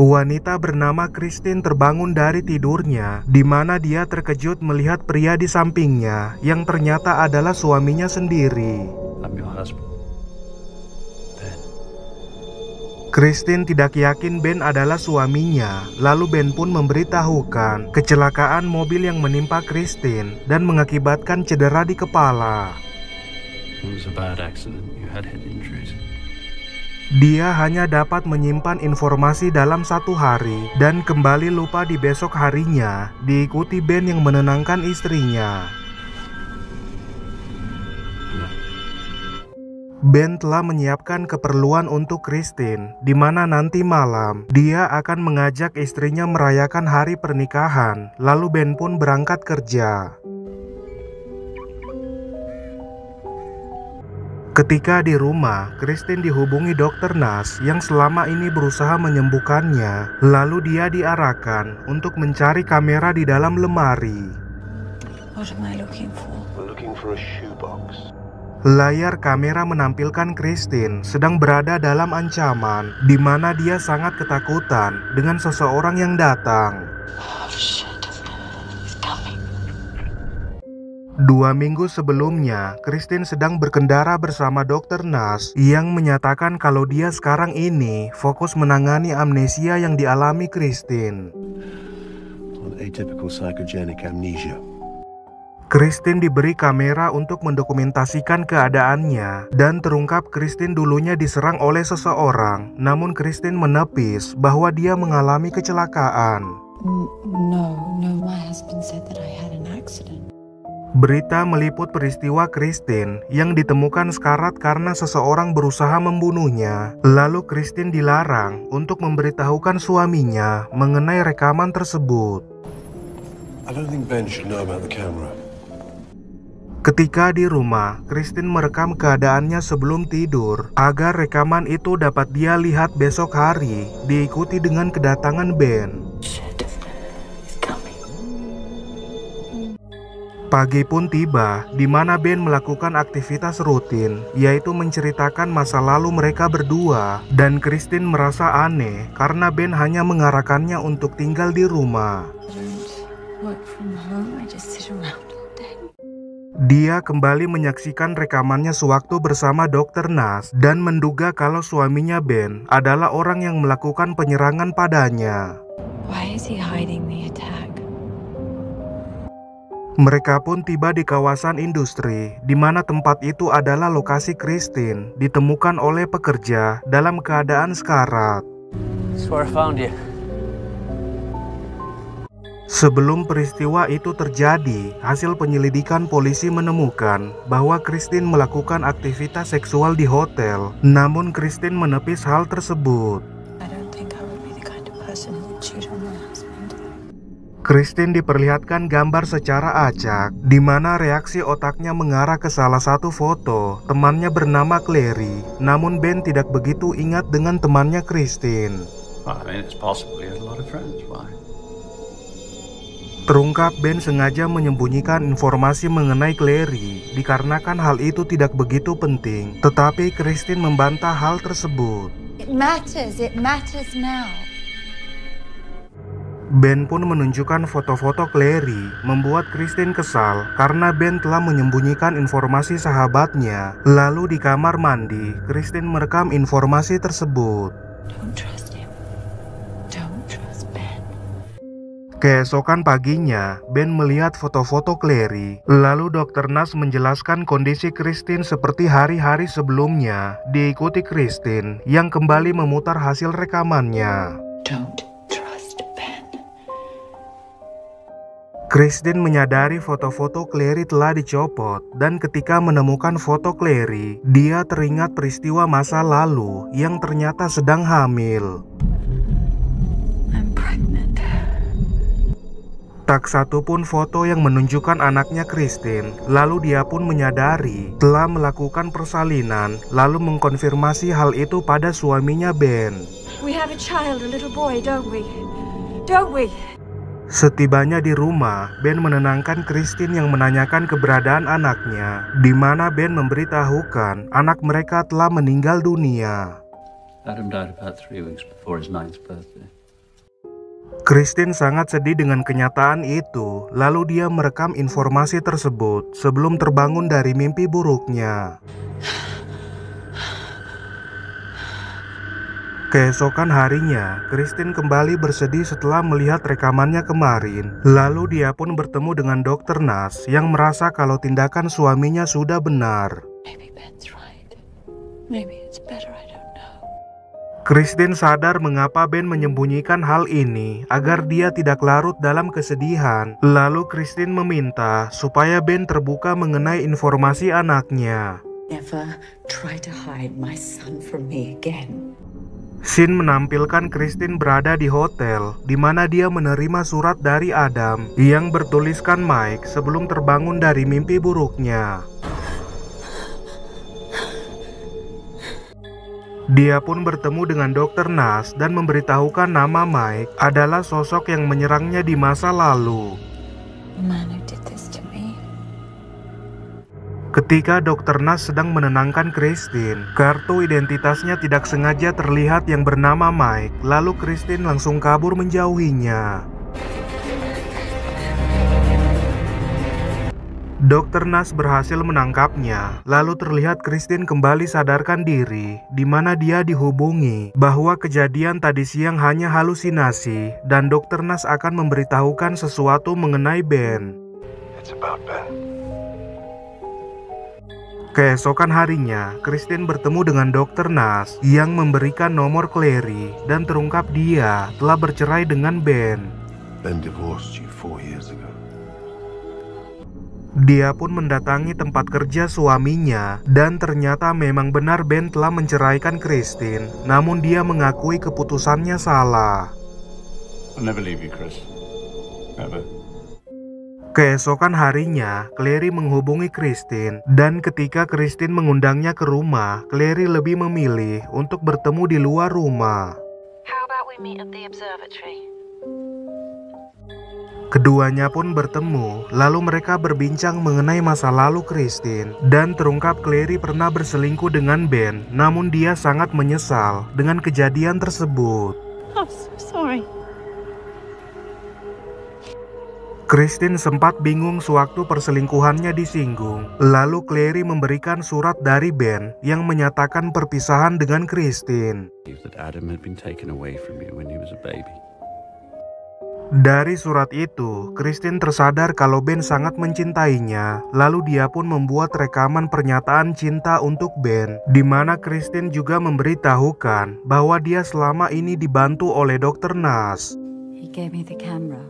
Wanita bernama Christine terbangun dari tidurnya, di mana dia terkejut melihat pria di sampingnya yang ternyata adalah suaminya sendiri. I'm your husband, Ben. Christine tidak yakin Ben adalah suaminya, lalu Ben pun memberitahukan kecelakaan mobil yang menimpa Christine dan mengakibatkan cedera di kepala. It was a bad accident. You had head injuries. Dia hanya dapat menyimpan informasi dalam 1 hari dan kembali lupa di besok harinya, diikuti Ben yang menenangkan istrinya. Ben telah menyiapkan keperluan untuk Christine, di mana nanti malam dia akan mengajak istrinya merayakan hari pernikahan, lalu Ben pun berangkat kerja. Ketika di rumah, Christine dihubungi Dr. Nash yang selama ini berusaha menyembuhkannya, lalu dia diarahkan untuk mencari kamera di dalam lemari. What am I looking for? We're looking for a shoebox. Layar kamera menampilkan Christine sedang berada dalam ancaman, di mana dia sangat ketakutan dengan seseorang yang datang. Oh shit. He's coming. 2 minggu sebelumnya, Christine sedang berkendara bersama Dr. Nash yang menyatakan kalau dia sekarang ini fokus menangani amnesia yang dialami Christine. Atypical psychogenic amnesia. Christine diberi kamera untuk mendokumentasikan keadaannya dan terungkap Christine dulunya diserang oleh seseorang, namun Christine menepis bahwa dia mengalami kecelakaan. No, my husband said that I had an accident. Berita meliput peristiwa Christine yang ditemukan sekarat karena seseorang berusaha membunuhnya. Lalu Christine dilarang untuk memberitahukan suaminya mengenai rekaman tersebut. I don't think Ben should know about the camera. Ketika di rumah, Christine merekam keadaannya sebelum tidur agar rekaman itu dapat dia lihat besok hari, diikuti dengan kedatangan Ben. Pagi pun tiba, di mana Ben melakukan aktivitas rutin, yaitu menceritakan masa lalu mereka berdua, dan Christine merasa aneh karena Ben hanya mengarahkannya untuk tinggal di rumah. Dia kembali menyaksikan rekamannya sewaktu bersama Dr. Nash dan menduga kalau suaminya Ben adalah orang yang melakukan penyerangan padanya. Why is he hiding the attack? Mereka pun tiba di kawasan industri, di mana tempat itu adalah lokasi Christine ditemukan oleh pekerja dalam keadaan sekarat. That's where I found you. Sebelum peristiwa itu terjadi, hasil penyelidikan polisi menemukan bahwa Christine melakukan aktivitas seksual di hotel, namun Christine menepis hal tersebut. I don't think I would be the kind of person who would cheat on my husband. Christine diperlihatkan gambar secara acak, di mana reaksi otaknya mengarah ke salah satu foto temannya bernama Clary. Namun Ben tidak begitu ingat dengan temannya Christine. I mean, it's possible he had a lot of friends. Why? Terungkap Ben sengaja menyembunyikan informasi mengenai Clary dikarenakan hal itu tidak begitu penting. Tetapi Christine membantah hal tersebut. It matters now. Ben pun menunjukkan foto-foto Clary, membuat Christine kesal karena Ben telah menyembunyikan informasi sahabatnya. Lalu di kamar mandi, Christine merekam informasi tersebut. Don't trust him. Don't trust Ben. Keesokan paginya, Ben melihat foto-foto Clary. Lalu Dr. Nash menjelaskan kondisi Christine seperti hari-hari sebelumnya, diikuti Christine yang kembali memutar hasil rekamannya. Don't trust Ben. Christine menyadari foto-foto Clary telah dicopot, dan ketika menemukan foto Clary, dia teringat peristiwa masa lalu yang ternyata sedang hamil. I'm pregnant. Tak satu pun foto yang menunjukkan anaknya Christine. Lalu dia pun menyadari telah melakukan persalinan, lalu mengkonfirmasi hal itu pada suaminya Ben. We have a child, a little boy, don't we? Don't we? Setibanya di rumah, Ben menenangkan Christine yang menanyakan keberadaan anaknya, di mana Ben memberitahukan anak mereka telah meninggal dunia. Adam died about 3 weeks before his 9th birthday. Christine sangat sedih dengan kenyataan itu, lalu dia merekam informasi tersebut sebelum terbangun dari mimpi buruknya. Keesokan harinya, Christine kembali bersedih setelah melihat rekamannya kemarin. Lalu dia pun bertemu dengan Dr. Nas yang merasa kalau tindakan suaminya sudah benar. Maybe Ben's right. Maybe it's better I don't know. Christine sadar mengapa Ben menyembunyikan hal ini agar dia tidak larut dalam kesedihan. Lalu Christine meminta supaya Ben terbuka mengenai informasi anaknya. Never try to hide my son from me again. Scene menampilkan Christine berada di hotel, di mana dia menerima surat dari Adam yang bertuliskan Mike sebelum terbangun dari mimpi buruknya. Dia pun bertemu dengan Dr. Nas dan memberitahukan nama Mike adalah sosok yang menyerangnya di masa lalu. The man who did this to me. Ketika Dr. Nas sedang menenangkan Christine, kartu identitasnya tidak sengaja terlihat yang bernama Mike, lalu Christine langsung kabur menjauhinya. Dr. Nas berhasil menangkapnya, lalu terlihat Christine kembali sadarkan diri, di mana dia dihubungi bahwa kejadian tadi siang hanya halusinasi dan Dr. Nas akan memberitahukan sesuatu mengenai Ben. It's about Ben. Keesokan harinya, Christine bertemu dengan Dr. Nas yang memberikan nomor Clary dan terungkap dia telah bercerai dengan Ben. Ben divorced you 4 years ago. Dia pun mendatangi tempat kerja suaminya dan ternyata memang benar Ben telah menceraikan Christine, namun dia mengakui keputusannya salah. I'll never leave you, Chris. Never. Keesokan harinya, Clary menghubungi Christine dan ketika Christine mengundangnya ke rumah, Clary lebih memilih untuk bertemu di luar rumah. How about we meet at the observatory? Keduanya pun bertemu, lalu mereka berbincang mengenai masa lalu Christine dan terungkap Clary pernah berselingkuh dengan Ben, namun dia sangat menyesal dengan kejadian tersebut. I'm so sorry. Christine sempat bingung sewaktu perselingkuhannya disinggung. Lalu Clary memberikan surat dari Ben yang menyatakan perpisahan dengan Christine. That Adam had been taken away from you when he was a baby. Dari surat itu, Christine tersadar kalau Ben sangat mencintainya. Lalu dia pun membuat rekaman pernyataan cinta untuk Ben, di mana Christine juga memberitahukan bahwa dia selama ini dibantu oleh Dr. Nas. He gave me the camera.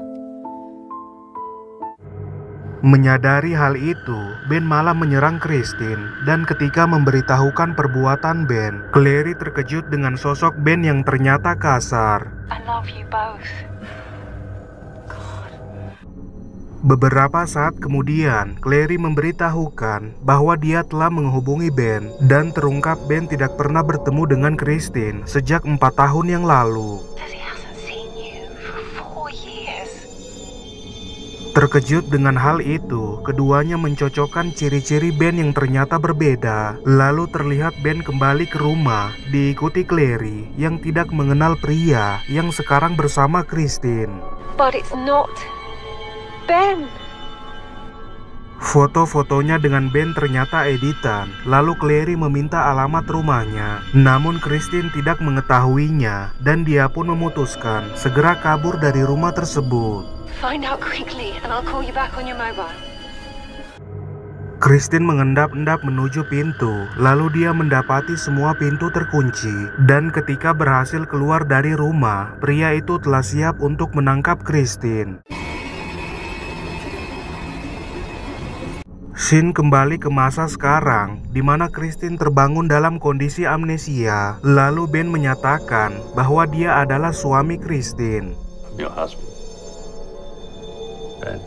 Menyadari hal itu, Ben malah menyerang Christine dan ketika memberitahukan perbuatan Ben, Clary terkejut dengan sosok Ben yang ternyata kasar. I love you both. Beberapa saat kemudian, Clary memberitahukan bahwa dia telah menghubungi Ben dan terungkap Ben tidak pernah bertemu dengan Christine sejak 4 tahun yang lalu. He hasn't seen you for 4 years. Terkejut dengan hal itu, keduanya mencocokkan ciri-ciri Ben yang ternyata berbeda. Lalu terlihat Ben kembali ke rumah, diikuti Clary yang tidak mengenal pria yang sekarang bersama Christine. But it's not Ben. Foto-fotonya dengan Ben ternyata editan, lalu Clary meminta alamat rumahnya. Namun Christine tidak mengetahuinya dan dia pun memutuskan segera kabur dari rumah tersebut. Find out quickly and I'll call you back on your mobile. Christine mengendap-endap menuju pintu, lalu dia mendapati semua pintu terkunci. Dan ketika berhasil keluar dari rumah, pria itu telah siap untuk menangkap Christine. Scene kembali ke masa sekarang, di mana Christine terbangun dalam kondisi amnesia. Lalu Ben menyatakan bahwa dia adalah suami Christine. Your husband. Ben.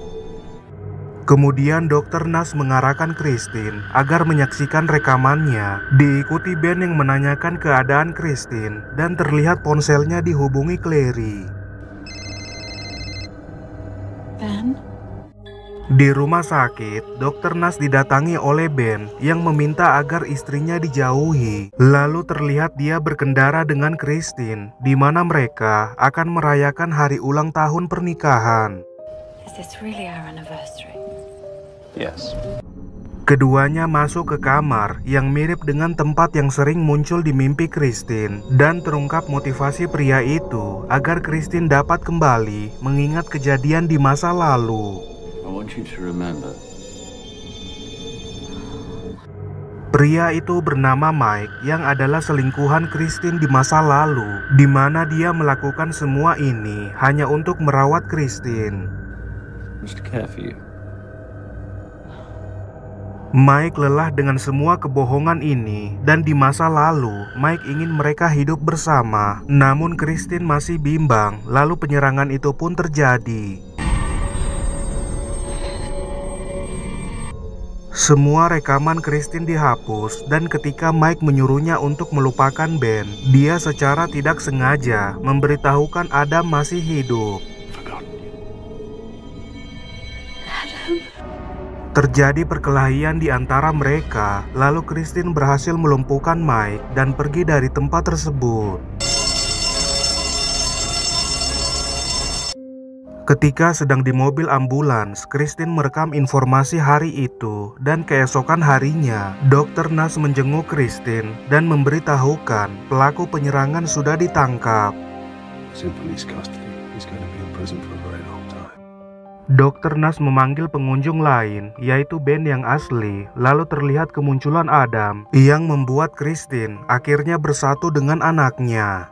Kemudian Dr. Nas mengarahkan Christine agar menyaksikan rekamannya. Diikuti Ben yang menanyakan keadaan Christine dan terlihat ponselnya dihubungi Clary. Ben? Di rumah sakit, Dr. Nas didatangi oleh Ben yang meminta agar istrinya dijauhi. Lalu terlihat dia berkendara dengan Christine, di mana mereka akan merayakan hari ulang tahun pernikahan. Is this really our anniversary? Yes. Keduanya masuk ke kamar yang mirip dengan tempat yang sering muncul di mimpi Christine, dan terungkap motivasi pria itu agar Christine dapat kembali mengingat kejadian di masa lalu. I want you to remember. Pria itu bernama Mike yang adalah selingkuhan Christine di masa lalu, di mana dia melakukan semua ini hanya untuk merawat Christine. Just to care for you. Mike lelah dengan semua kebohongan ini, dan di masa lalu Mike ingin mereka hidup bersama. Namun Christine masih bimbang, lalu penyerangan itu pun terjadi. Semua rekaman Christine dihapus, dan ketika Mike menyuruhnya untuk melupakan Ben, dia secara tidak sengaja memberitahukan Adam masih hidup. Terjadi perkelahian di antara mereka, lalu Christine berhasil melumpuhkan Mike dan pergi dari tempat tersebut. Ketika sedang di mobil ambulans, Christine merekam informasi hari itu, dan keesokan harinya, Dr. Nas menjenguk Christine dan memberitahukan pelaku penyerangan sudah ditangkap. He's in police custody. He's going to be in prison for a very long time. Dr. Nas memanggil pengunjung lain, yaitu Ben yang asli, lalu terlihat kemunculan Adam yang membuat Christine akhirnya bersatu dengan anaknya.